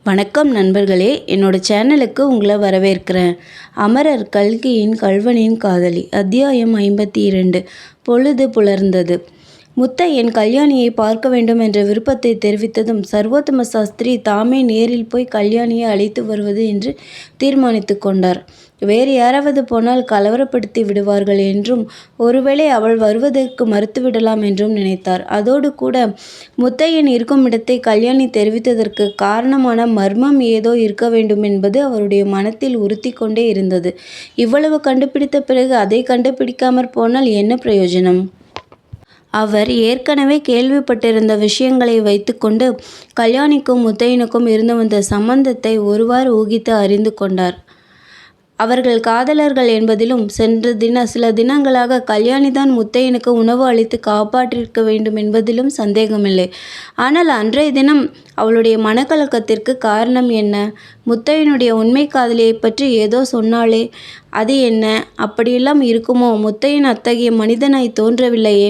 வணக்கம் நண்பர்களே, என்னோட சேனலுக்கு உங்களை வரவேற்கிறேன். அமரர் கல்கியின் கள்வனின் காதலி அத்தியாயம் 52. பொழுது புலர்ந்தது. முத்தையன் கல்யாணியை பார்க்க வேண்டும் என்ற விருப்பத்தை தெரிவித்ததும் சர்வோத்தம சாஸ்திரி தாமே நேரில் போய் கல்யாணியை அழைத்து வருவது என்று தீர்மானித்து கொண்டார். வேறு யாராவது போனால் கலவரப்படுத்தி விடுவார்கள் என்றும் ஒருவேளை அவள் வருவதற்கு மறுத்துவிடலாம் என்றும் நினைத்தார். அதோடு கூட முத்தையன் இருக்கும் இடத்தை கல்யாணி தெரிவித்ததற்கு காரணமான மர்மம் ஏதோ இருக்க வேண்டும் என்பது அவருடைய மனத்தில் உறுத்தி கொண்டே இருந்தது. இவ்வளவு கண்டுபிடித்த பிறகு அதை கண்டுபிடிக்காமற் போனால் என்ன பிரயோஜனம்? அவர் ஏற்கனவே கேள்விப்பட்டிருந்த விஷயங்களை வைத்துக்கொண்டு கல்யாணிக்கும் முத்தையனுக்கும் இருந்து வந்த சம்பந்தத்தை ஒருவாறு ஊகித்து அறிந்து கொண்டார். அவர்கள் காதலர்கள் என்பதிலும் சென்ற சில தினங்களாக கல்யாணிதான் முத்தையனுக்கு உணவு அளித்து காப்பாற்றிருக்க வேண்டும் என்பதிலும் சந்தேகமில்லை. ஆனால் அன்றைய தினம் அவளுடைய மனக்கலக்கத்திற்கு காரணம் என்ன? முத்தையனுடைய உண்மை காதலியை பற்றி ஏதோ சொன்னாலே, அது என்ன? அப்படியெல்லாம் இருக்குமோ? முத்தையன் அத்தகைய மனிதனாய் தோன்றவில்லையே.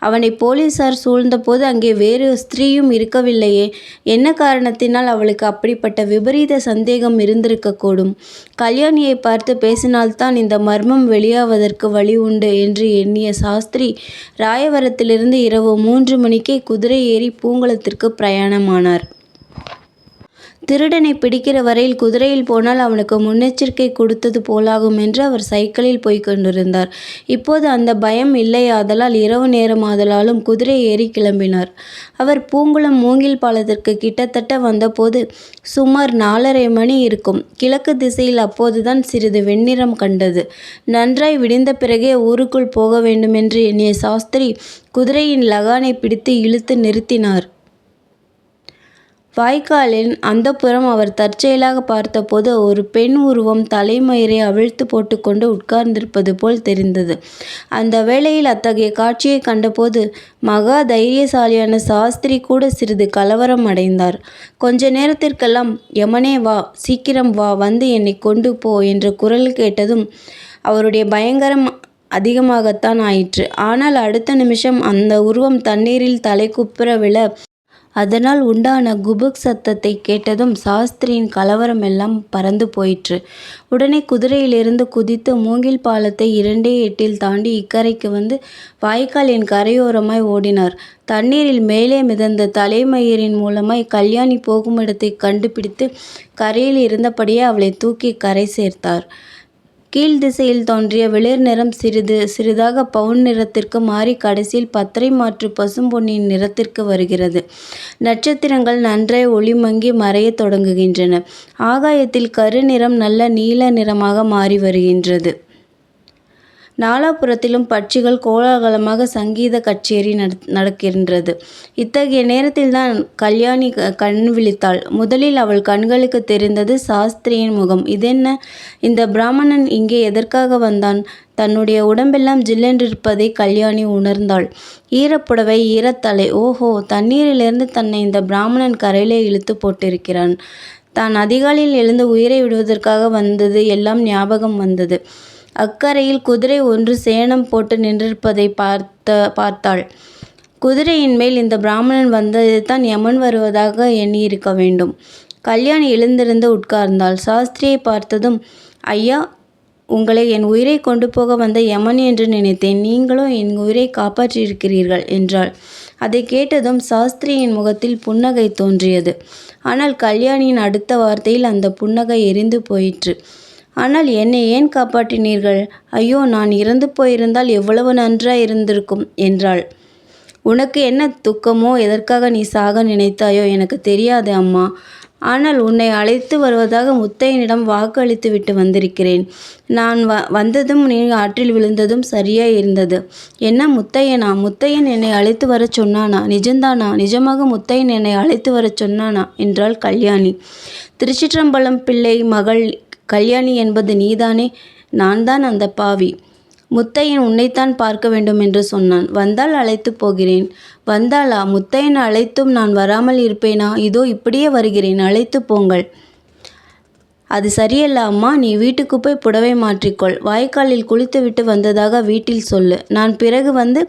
அவனை போலீசார் சூழ்ந்தபோது அங்கே வேறு ஸ்திரீயும் இருக்கவில்லையே. என்ன காரணத்தினால் அவளுக்கு அப்படிப்பட்ட விபரீத சந்தேகம் இருந்திருக்கக்கூடும்? கல்யாணியை பார்த்து பேசினால்தான் இந்த மர்மம் வெளியாவதற்கு வழி உண்டு என்று எண்ணிய சாஸ்திரி ராயவரத்திலிருந்து இரவு 3 மணிக்கே குதிரை ஏறி பூங்குளத்திற்கு பிரயாணமானார். திருடனை பிடிக்கிற வரையில் குதிரையில் போனால் அவனுக்கு முன்னெச்சரிக்கை கொடுத்தது போலாகும் என்று அவர் சைக்கிளில் போய்க் கொண்டிருந்தார். இப்போது அந்த பயம் இல்லையாதலால் இரவு நேரமாதலாலும் குதிரை ஏறி கிளம்பினார். அவர் பூங்குளம் மூங்கில் பாலத்திற்கு கிட்டத்தட்ட வந்தபோது சுமார் 4:30 மணி இருக்கும். கிழக்கு திசையில் அப்போதுதான் சிறிது வெண்ணிறம் கண்டது. நன்றாய் விடிந்த பிறகே ஊருக்குள் போக வேண்டுமென்று எண்ணிய சாஸ்திரி குதிரையின் லகானை பிடித்து இழுத்து நிறுத்தினார். வாய்க்காலின் அந்தப்புறம் அவர் தற்செயலாக பார்த்தபோது ஒரு பெண் உருவம் தலைமயிரை அவிழ்த்து போட்டுக்கொண்டு உட்கார்ந்திருப்பது போல் தெரிந்தது. அந்த வேளையில் அத்தகைய காட்சியை கண்டபோது மகா தைரியசாலியான சாஸ்திரி கூட சிறிது கலவரம் அடைந்தார். கொஞ்ச நேரத்திற்கெல்லாம் யமனே வா, சீக்கிரம் வா, வந்து என்னை கொண்டு போ என்ற குரல் கேட்டதும் அவருடைய பயங்கரம் அதிகமாகத்தான் ஆயிற்று. ஆனால் அடுத்த நிமிஷம் அந்த உருவம் தண்ணீரில் தலைக்குப்புற விழ அதனால் உண்டான குபுக் சத்தத்தை கேட்டதும் சாஸ்திரியின் கலவரம் எல்லாம் பறந்து போயிற்று. உடனே குதிரையிலிருந்து குதித்து மூங்கில் பாலத்தை 2 எட்டில் தாண்டி இக்கரைக்கு வந்து வாய்க்காலின் கரையோரமாய் ஓடினார். தண்ணீரில் மேலே மிதந்த தலைமயிரின் மூலமாய் கல்யாணி போகும் இடத்தை கண்டுபிடித்து கரையில் இருந்தபடியே அவளை தூக்கி கரை சேர்த்தார். கீழ் திசையில் தோன்றிய வெளிர் நிறம் சிறிதாக பவுன் நிறத்திற்கு மாறி கடைசியில் பத்தரை மாற்று பசும்பொன்னின் நிறத்திற்கு வருகிறது. நட்சத்திரங்கள் நன்றாய் ஒளிமங்கி மறையத் தொடங்குகின்றன. ஆகாயத்தில் கருநிறம் நல்ல நீல நிறமாக மாறி வருகின்றது. நாலாபுறத்திலும் பட்சிகள் கோலாகலமாக சங்கீத கச்சேரி நடக்கின்றது. இத்தகைய நேரத்தில்தான் கல்யாணி கண் விழித்தாள். முதலில் அவள் கண்களுக்கு தெரிந்தது சாஸ்திரியின் முகம். இதென்ன? இந்த பிராமணன் இங்கே எதற்காக வந்தான்? தன்னுடைய உடம்பெல்லாம் ஜில்லென்றிருப்பதை கல்யாணி உணர்ந்தாள். ஈரப்புடவை, ஈரத்தலை. ஓஹோ, தண்ணீரிலிருந்து தன்னை இந்த பிராமணன் கரையிலே இழுத்து போட்டிருக்கிறான். தான் அதிகாலையில் எழுந்து உயிரை விடுவதற்காக வந்தது எல்லாம் ஞாபகம் வந்தது. அக்கரையில் குதிரை ஒன்று சேணம் போட்டு நின்றிருப்பதை பார்த்தாள். குதிரையின் மேல் இந்த பிராமணன் வந்ததைத்தான் யமன் வருவதாக எண்ணியிருக்க வேண்டும். கல்யாணி எழுந்திருந்து உட்கார்ந்தாள். சாஸ்திரியை பார்த்ததும், ஐயா, உங்களை என் உயிரை கொண்டு போக வந்த யமன் என்று நினைத்தேன். நீங்களோ என் உயிரை காப்பாற்றியிருக்கிறீர்கள் என்றாள். அதை கேட்டதும் சாஸ்திரியின் முகத்தில் புன்னகை தோன்றியது. ஆனால் கல்யாணியின் அடுத்த வார்த்தையில் அந்த புன்னகை எரிந்து போயிற்று. ஆனால் என்னை ஏன் காப்பாற்றினீர்கள்? ஐயோ, நான் இறந்து போயிருந்தால் எவ்வளவு நன்றாய் இருந்திருக்கும் என்றாள். உனக்கு என்ன துக்கமோ, எதற்காக நீ சாக நினைத்தாயோ எனக்கு தெரியாது அம்மா. ஆனால் உன்னை அழைத்து வருவதாக முத்தையனிடம் வாக்கு அளித்து விட்டு வந்திருக்கிறேன். நான் வந்ததும் நீ ஆற்றில் விழுந்ததும் சரியாய் இருந்தது. என்ன, முத்தையனா? முத்தையன் என்னை அழைத்து வர சொன்னானா? நிஜம்தானா? நிஜமாக முத்தையன் என்னை அழைத்து வர சொன்னானா என்றாள் கல்யாணி. திருச்சிற்றம்பலம் பிள்ளை மகள் கல்யாணி என்பது நீதானே? நான் தான் அந்த பாவி. முத்தையன் உன்னைத்தான் பார்க்க வேண்டும் என்று சொன்னான். வந்தால் அழைத்து போகிறேன். வந்தாளா? முத்தையன் அழைத்தும் நான் வராமல் இருப்பேனா? இதோ இப்படியே வருகிறேன், அழைத்து போங்கள். அது சரியல்ல அம்மா. நீ வீட்டுக்கு போய் புடவை மாற்றிக்கொள். வாய்க்காலில் குளித்துவிட்டு வந்ததாக வீட்டில் சொல்லு. நான் பிறகு வந்து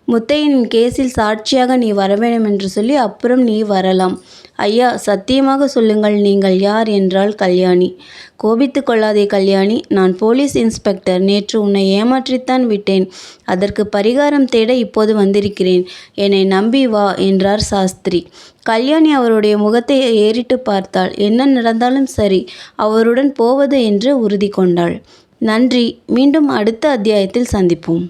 முத்தையனின் கேஸில் சாட்சியாக நீ வரவேண்டும் என்று சொல்லி அப்புறம் நீ வரலாம். ஐயா, சத்தியமாக சொல்லுங்கள், நீங்கள் யார் என்றாள் கல்யாணி. கோபித்து கொள்ளாதே கல்யாணி, நான் போலீஸ் இன்ஸ்பெக்டர். நேற்று உன்னை ஏமாற்றித்தான் விட்டேன். அதற்கு பரிகாரம் தேட இப்போது வந்திருக்கிறேன். என்னை நம்பி வா என்றார் சாஸ்திரி. கல்யாணி அவருடைய முகத்தை ஏறிட்டு பார்த்தாள். என்ன நடந்தாலும் சரி, அவருடன் போவது என்று உறுதி கொண்டாள். நன்றி. மீண்டும் அடுத்த அத்தியாயத்தில் சந்திப்போம்.